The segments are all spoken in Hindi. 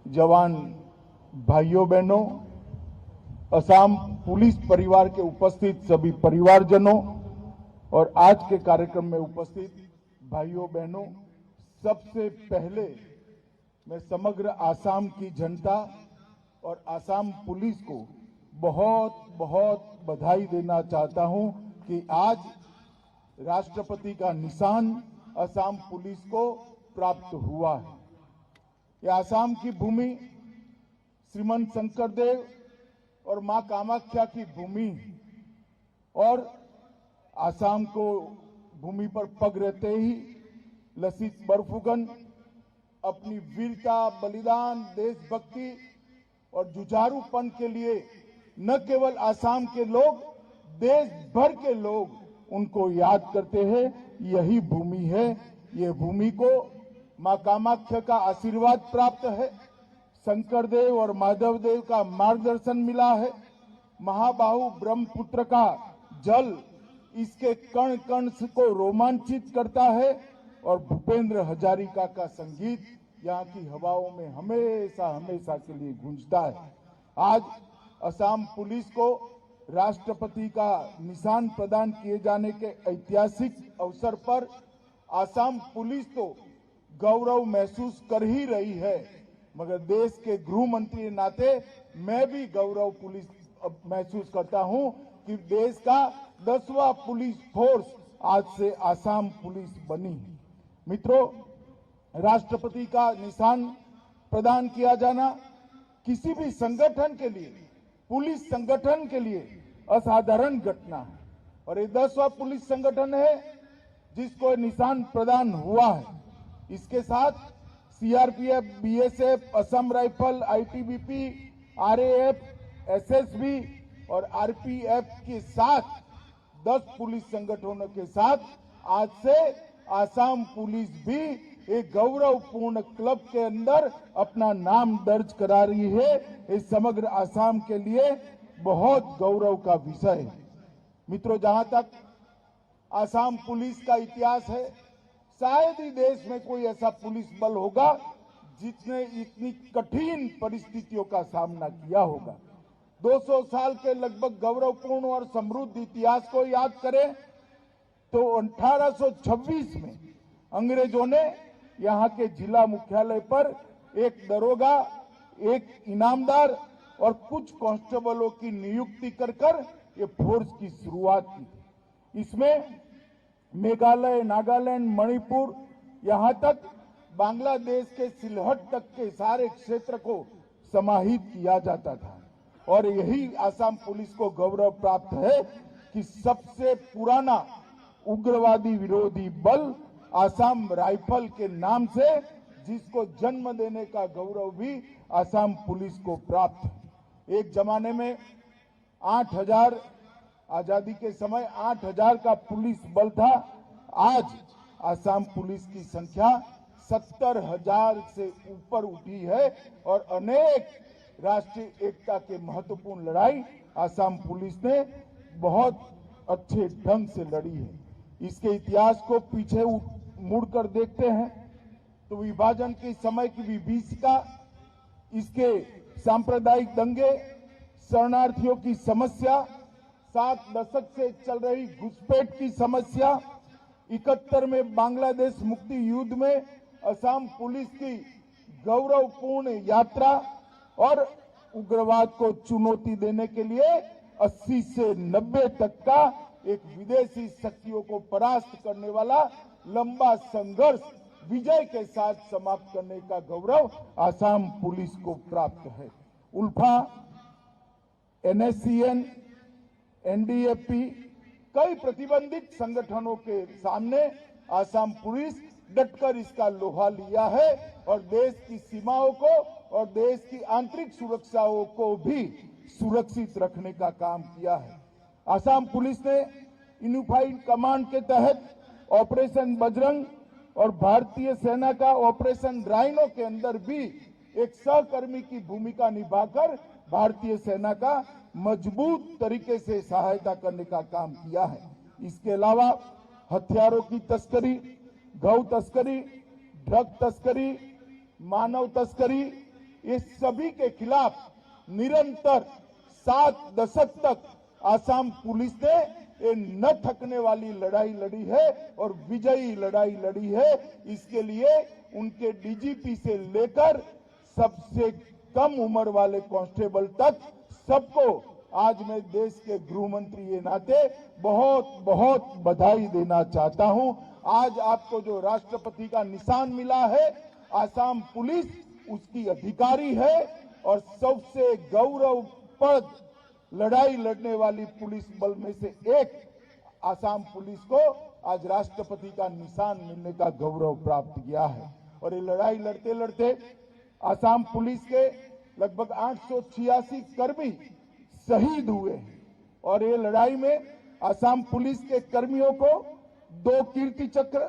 जवान भाइयों बहनों, असम पुलिस परिवार के उपस्थित सभी परिवारजनों और आज के कार्यक्रम में उपस्थित भाइयों बहनों, सबसे पहले मैं समग्र आसाम की जनता और आसाम पुलिस को बहुत बहुत बधाई देना चाहता हूं कि आज राष्ट्रपति का निशान असम पुलिस को प्राप्त हुआ है। यह आसाम की भूमि श्रीमंत शंकरदेव और मां कामाख्या की भूमि और आसाम को भूमि पर पग रहते ही लसित बरफुकन अपनी वीरता, बलिदान, देशभक्ति और जुझारूपन के लिए न केवल आसाम के लोग, देश भर के लोग उनको याद करते हैं। यही भूमि है, ये भूमि को मां कामाख्या का आशीर्वाद प्राप्त है, शंकरदेव और माधवदेव का मार्गदर्शन मिला है। महाबाहु ब्रह्मपुत्र का जल इसके कण कण को रोमांचित करता है और भूपेंद्र हजारिका का संगीत यहाँ की हवाओं में हमेशा हमेशा के लिए गूंजता है। आज असम पुलिस को राष्ट्रपति का निशान प्रदान किए जाने के ऐतिहासिक अवसर पर असम पुलिस तो गौरव महसूस कर ही रही है, मगर देश के गृह मंत्री के नाते मैं भी गौरव पुलिस महसूस करता हूं कि देश का 10वां पुलिस फोर्स आज से असम पुलिस बनी। मित्रों, राष्ट्रपति का निशान प्रदान किया जाना किसी भी संगठन के लिए, पुलिस संगठन के लिए असाधारण घटना है और ये 10वां पुलिस संगठन है जिसको निशान प्रदान हुआ है। इसके साथ CRPF, BSF, Assam rifle, ITBP, RAF, SSB और आरपीएफ के साथ 10 पुलिस संगठनों के साथ आज से असम पुलिस भी एक गौरवपूर्ण क्लब के अंदर अपना नाम दर्ज करा रही है। इस समग्र असम के लिए बहुत गौरव का विषय है। मित्रों, जहां तक असम पुलिस का इतिहास है, शायद ही देश में कोई ऐसा पुलिस बल होगा जिसने इतनी कठिन परिस्थितियों का सामना किया होगा। 200 साल के लगभग गौरवपूर्ण और समृद्ध इतिहास को याद करें तो 1826 में अंग्रेजों ने यहाँ के जिला मुख्यालय पर एक दरोगा, एक इनामदार और कुछ कांस्टेबलों की नियुक्ति कर ये फोर्स की शुरुआत की। इसमें मेघालय, नागालैंड, मणिपुर, यहाँ तक बांग्लादेश के सिलहट तक के सारे क्षेत्र को समाहित किया जाता था और यही असम पुलिस को गौरव प्राप्त है कि सबसे पुराना उग्रवादी विरोधी बल असम राइफल के नाम से, जिसको जन्म देने का गौरव भी असम पुलिस को प्राप्त है। एक जमाने में 8000, आजादी के समय 8000 का पुलिस बल था। आज असम पुलिस की संख्या 70,000 से ऊपर उठी है और अनेक राष्ट्रीय एकता के महत्वपूर्ण लड़ाई असम पुलिस ने बहुत अच्छे ढंग से लड़ी है। इसके इतिहास को पीछे मुड़कर देखते हैं तो विभाजन के समय की विभीषिका, इसके सांप्रदायिक दंगे, शरणार्थियों की समस्या, 7 दशक से चल रही घुसपैठ की समस्या, 71 में बांग्लादेश मुक्ति युद्ध में असम पुलिस की गौरवपूर्ण यात्रा और उग्रवाद को चुनौती देने के लिए 80 से 90 तक का एक विदेशी शक्तियों को परास्त करने वाला लंबा संघर्ष विजय के साथ समाप्त करने का गौरव असम पुलिस को प्राप्त है। उल्फा, एनएससीएन, एनडीएफपी, कई प्रतिबंधित संगठनों के सामने असम पुलिस डटकर इसका लोहा लिया है और देश की सीमाओं को और देश की आंतरिक सुरक्षाओं को भी सुरक्षित रखने का काम किया है। असम पुलिस ने यूनिफाइड कमांड के तहत ऑपरेशन बजरंग और भारतीय सेना का ऑपरेशन राइनो के अंदर भी एक सहकर्मी की भूमिका निभाकर भारतीय सेना का मजबूत तरीके से सहायता करने का काम किया है। इसके अलावा हथियारों की तस्करी, गौ तस्करी, ड्रग तस्करी, मानव तस्करी ये सभी के खिलाफ निरंतर 7 दशक तक आसाम पुलिस ने ये न थकने वाली लड़ाई लड़ी है और विजयी लड़ाई लड़ी है। इसके लिए उनके डीजीपी से लेकर सबसे कम उम्र वाले कांस्टेबल तक सबको आज मैं देश के गृह मंत्री के नाते बहुत बहुत बधाई देना चाहता हूं। आज आपको जो राष्ट्रपति का निशान मिला है, आसाम पुलिस उसकी अधिकारी है और सबसे गौरवप्रद लड़ाई लड़ने वाली पुलिस बल में से एक आसाम पुलिस को आज राष्ट्रपति का निशान मिलने का गौरव प्राप्त किया है। और ये लड़ाई लड़ते लड़ते आसाम पुलिस के लगभग 886 कर्मी शहीद हुए हैं और ये लड़ाई में आसाम पुलिस के कर्मियों को 2 कीर्ति चक्र,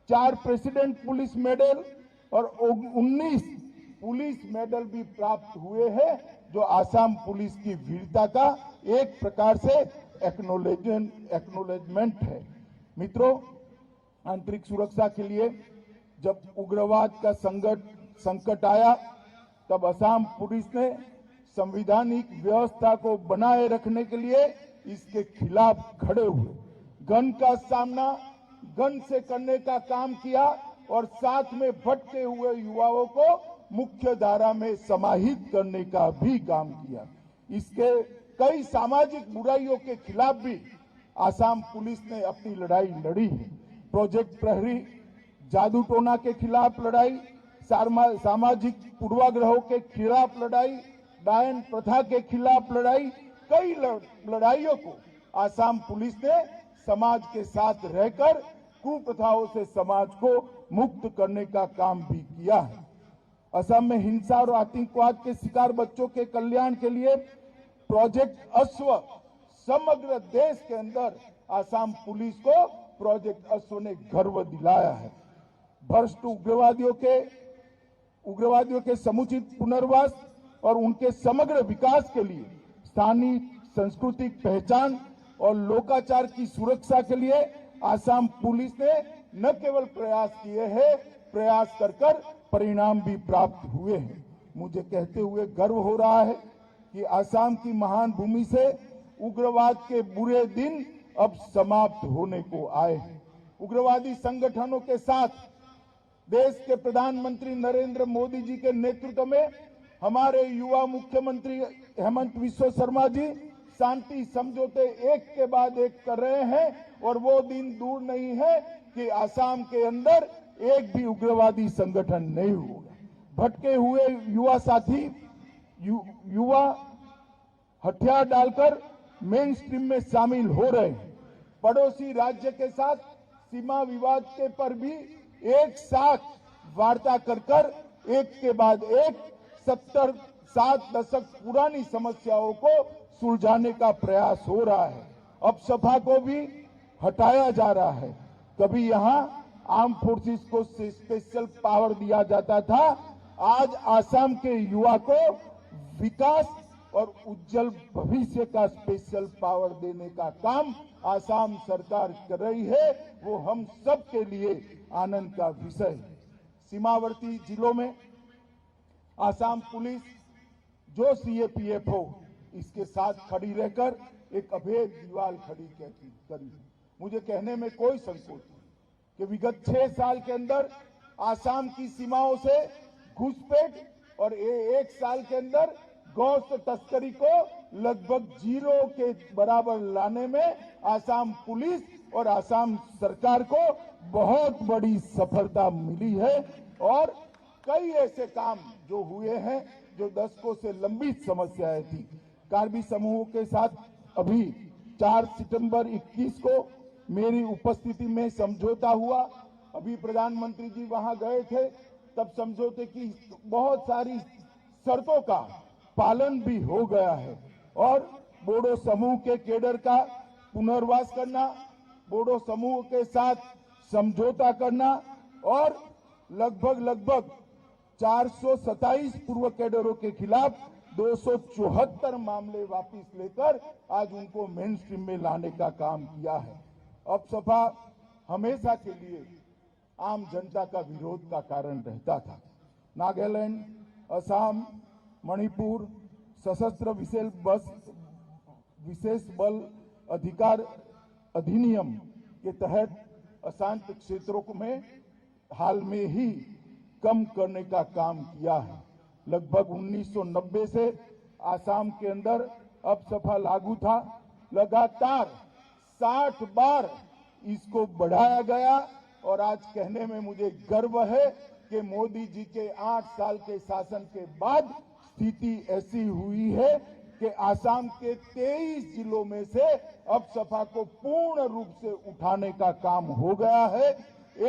4 प्रेसिडेंट पुलिस मेडल और 19 पुलिस मेडल भी प्राप्त हुए हैं, जो आसाम पुलिस की वीरता का एक प्रकार से एक्नोलेजमेंट है। मित्रों, आंतरिक सुरक्षा के लिए जब उग्रवाद का संकट आया, तब आसाम पुलिस ने संवैधानिक व्यवस्था को बनाए रखने के लिए इसके खिलाफ खड़े हुए, गन का सामना गन से करने का काम किया और साथ में भटके हुए युवाओं को मुख्य धारा में समाहित करने का भी काम किया। इसके कई सामाजिक बुराइयों के खिलाफ भी आसाम पुलिस ने अपनी लड़ाई लड़ी है। प्रोजेक्ट प्रहरी, जादू टोना के खिलाफ लड़ाई, सामाजिक पूर्वाग्रहों के खिलाफ लड़ाई, डायन प्रथा के खिलाफ लड़ाई, कई लड़ाइयों को आसाम पुलिस ने समाज के साथ रहकर कुप्रथाओं से समाज को मुक्त करने का काम भी किया है। असम में हिंसा और आतंकवाद के शिकार बच्चों के कल्याण के लिए प्रोजेक्ट अश्व समग्र देश के अंदर आसाम पुलिस को प्रोजेक्ट अश्व ने गर्व दिलाया है। भ्रष्ट उग्रवादियों के समुचित पुनर्वास और उनके समग्र विकास के लिए स्थानीय सांस्कृतिक पहचान और लोकाचार की सुरक्षा के लिए आसाम पुलिस ने न केवल प्रयास किए हैं, प्रयास कर परिणाम भी प्राप्त हुए हैं। मुझे कहते हुए गर्व हो रहा है कि आसाम की महान भूमि से उग्रवाद के बुरे दिन अब समाप्त होने को आए हैं। उग्रवादी संगठनों के साथ देश के प्रधानमंत्री नरेंद्र मोदी जी के नेतृत्व में हमारे युवा मुख्यमंत्री हेमंत बिस्वा शर्मा जी शांति समझौते एक के बाद एक कर रहे हैं और वो दिन दूर नहीं है कि आसाम के अंदर एक भी उग्रवादी संगठन नहीं होगा। भटके हुए युवा साथी युवा हथियार डालकर मेन स्ट्रीम में शामिल हो रहे हैं। पड़ोसी राज्य के साथ सीमा विवाद के पर भी एक साथ वार्ता कर एक के बाद एक 7 दशक पुरानी समस्याओं को सुलझाने का प्रयास हो रहा है। अब सपा को भी हटाया जा रहा है। कभी यहां आर्म फोर्सेस को स्पेशल पावर दिया जाता था, आज आसाम के युवा को विकास और उज्जवल भविष्य का स्पेशल पावर देने का काम आसाम सरकार कर रही है। वो हम सब के लिए आनंद का विषय है। सीमावर्ती जिलों में आसाम पुलिस जो सीएपीएफ हो इसके साथ खड़ी रहकर एक अभेद दीवार खड़ी करी। मुझे कहने में कोई संकोच नहीं कि विगत 6 साल के अंदर आसाम की सीमाओं से घुसपैठ और 1 साल के अंदर गौस्त तस्करी को लगभग 0 के बराबर लाने में आसाम पुलिस और आसाम सरकार को बहुत बड़ी सफलता मिली है। और कई ऐसे काम जो हुए हैं जो दशकों से लंबित समस्याएं थी। कार्बी समूह के साथ अभी 4 सितंबर 21 को मेरी उपस्थिति में समझौता हुआ। अभी प्रधानमंत्री जी वहां गए थे, तब समझौते की बहुत सारी शर्तों का पालन भी हो गया है। और बोडो समूह के केडर का पुनर्वास करना, बोडो समूह के साथ समझौता करना और लगभग 427 पूर्व कैडरों के खिलाफ 274 मामले वापस लेकर आज उनको मेन स्ट्रीम में लाने का काम किया है। अब सपा हमेशा के लिए आम जनता का विरोध का कारण रहता था। नागालैंड, असम, मणिपुर सशस्त्र विशेष बल अधिकार अधिनियम के तहत अशांत क्षेत्रों में हाल में ही कम करने का काम किया है। लगभग 1990 से आसाम के अंदर अपसपा लागू था। लगातार 60 बार इसको बढ़ाया गया और आज कहने में मुझे गर्व है कि मोदी जी के 8 साल के शासन के बाद स्थिति ऐसी हुई है कि आसाम के 23 जिलों में से अपसपा को पूर्ण रूप से उठाने का काम हो गया है।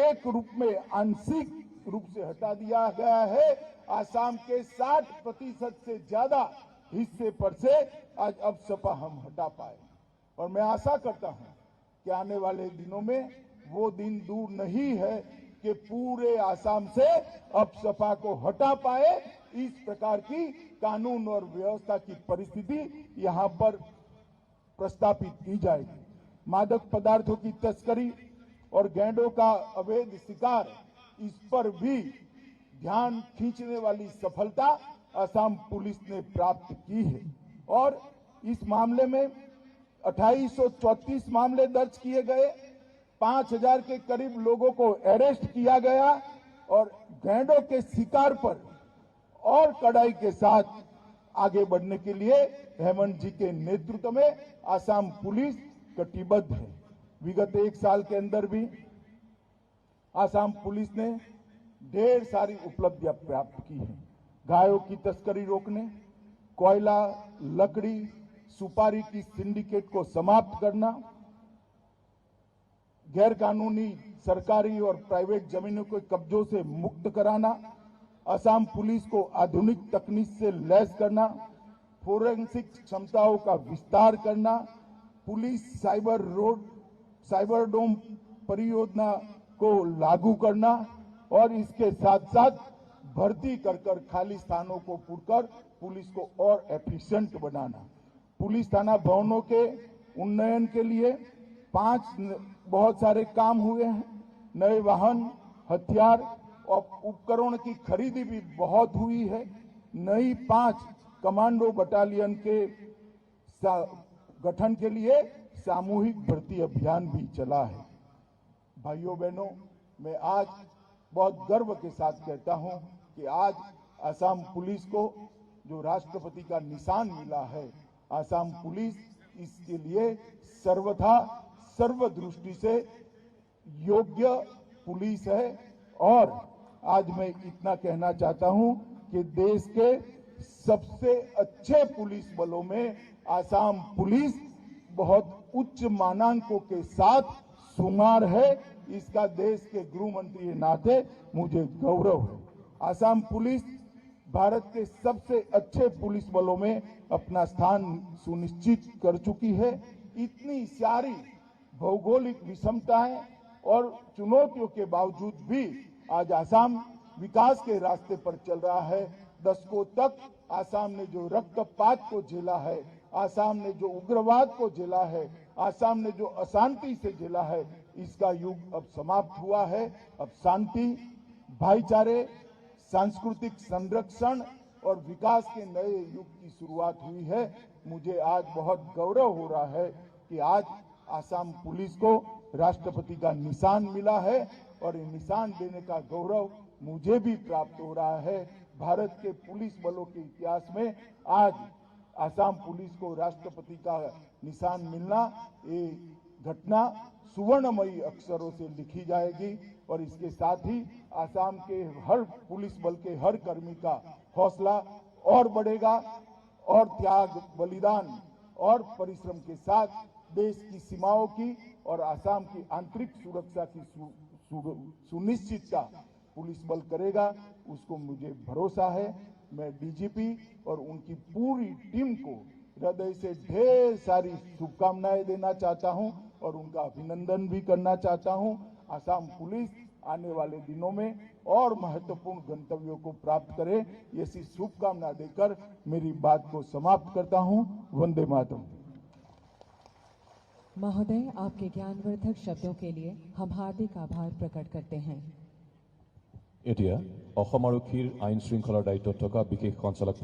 एक रूप में आंशिक रूप से हटा दिया गया है। आसाम के 60% से ज्यादा हिस्से पर से आज अपसपा हम हटा पाए और मैं आशा करता हूं कि आने वाले दिनों में वो दिन दूर नहीं है कि पूरे आसाम से अपसपा को हटा पाए। इस प्रकार की कानून और व्यवस्था की परिस्थिति यहां पर प्रस्तापित की जाएगी। मादक पदार्थों की तस्करी और गैंडों का अवैध शिकार, इस पर भी ध्यान खींचने वाली सफलता असम पुलिस ने प्राप्त की है और इस मामले में 2834 मामले दर्ज किए गए, 5000 के करीब लोगों को अरेस्ट किया गया और गैंडों के शिकार पर और कड़ाई के साथ आगे बढ़ने के लिए हेमंत जी के नेतृत्व में असम पुलिस कटिबद्ध है। विगत 1 साल के अंदर भी असम पुलिस ने ढेर सारी उपलब्धियां प्राप्त की हैं। गायों की तस्करी रोकने, कोयला, लकड़ी, सुपारी की सिंडिकेट को समाप्त करना, गैर कानूनी सरकारी और प्राइवेट जमीनों को कब्जों से मुक्त कराना, असम पुलिस को आधुनिक तकनीक से लैस करना, फोरेंसिक क्षमताओं का विस्तार करना, पुलिस साइबर डोम परियोजना को लागू करना और इसके साथ साथ भर्ती कर खाली स्थानों को पूरकर पुलिस को और एफिशिएंट बनाना। पुलिस थाना भवनों के उन्नयन के लिए 5 बहुत सारे काम हुए हैं। नए वाहन, हथियार और उपकरण की खरीदी भी बहुत हुई है। नई 5 कमांडो बटालियन के गठन के लिए सामूहिक भर्ती अभियान भी चला है। भाइयों बहनों, मैं आज बहुत गर्व के साथ कहता हूं कि आज असम पुलिस को जो राष्ट्रपति का निशान मिला है, असम पुलिस इसके लिए सर्वथा सर्वदृष्टि से योग्य पुलिस है। और आज मैं इतना कहना चाहता हूं कि देश के सबसे अच्छे पुलिस बलों में असम पुलिस बहुत उच्च मानांकों के साथ शुमार है। इसका देश के गृह मंत्री के नाते मुझे गौरव है। असम पुलिस भारत के सबसे अच्छे पुलिस बलों में अपना स्थान सुनिश्चित कर चुकी है। इतनी सारी भौगोलिक विषमताएं और चुनौतियों के बावजूद भी आज असम विकास के रास्ते पर चल रहा है। दशकों तक असम ने जो रक्तपात को झेला है, असम ने जो उग्रवाद को झेला है, असम ने जो अशांति से झेला है, इसका युग अब समाप्त हुआ है। अब शांति, भाईचारे, सांस्कृतिक संरक्षण और विकास के नए युग की शुरुआत हुई है। मुझे आज बहुत गौरव हो रहा है कि आज असम पुलिस को राष्ट्रपति का निशान मिला है और ये निशान देने का गौरव मुझे भी प्राप्त हो रहा है। भारत के पुलिस बलों के इतिहास में आज असम पुलिस को राष्ट्रपति का निशान मिलना, ये घटना सुवर्णमयी अक्षरों से लिखी जाएगी और इसके साथ ही असम के हर पुलिस बल के हर कर्मी का हौसला और बढ़ेगा और त्याग, बलिदान और परिश्रम के साथ देश की सीमाओं की और असम की आंतरिक सुरक्षा की सुनिश्चितता पुलिस बल करेगा, उसको मुझे भरोसा है। मैं डीजीपी और उनकी पूरी टीम को हृदय से ढेर सारी शुभकामनाएं देना चाहता हूं और उनका अभिनंदन भी करना चाहता हूं। असम पुलिस आने वाले दिनों में और महत्वपूर्ण गंतव्यों को प्राप्त करे, ऐसी शुभकामना देकर मेरी बात को समाप्त करता हूं। वंदे मातरम। महोदय, आपके ज्ञानवर्धक शब्दों के लिए हम हार्दिक आभार प्रकट करते हैं। এতিয়া অসম আৰক্ষীৰ আইন শৃংখলাৰ দায়িত্বত থকা বিশেষ সঞ্চালক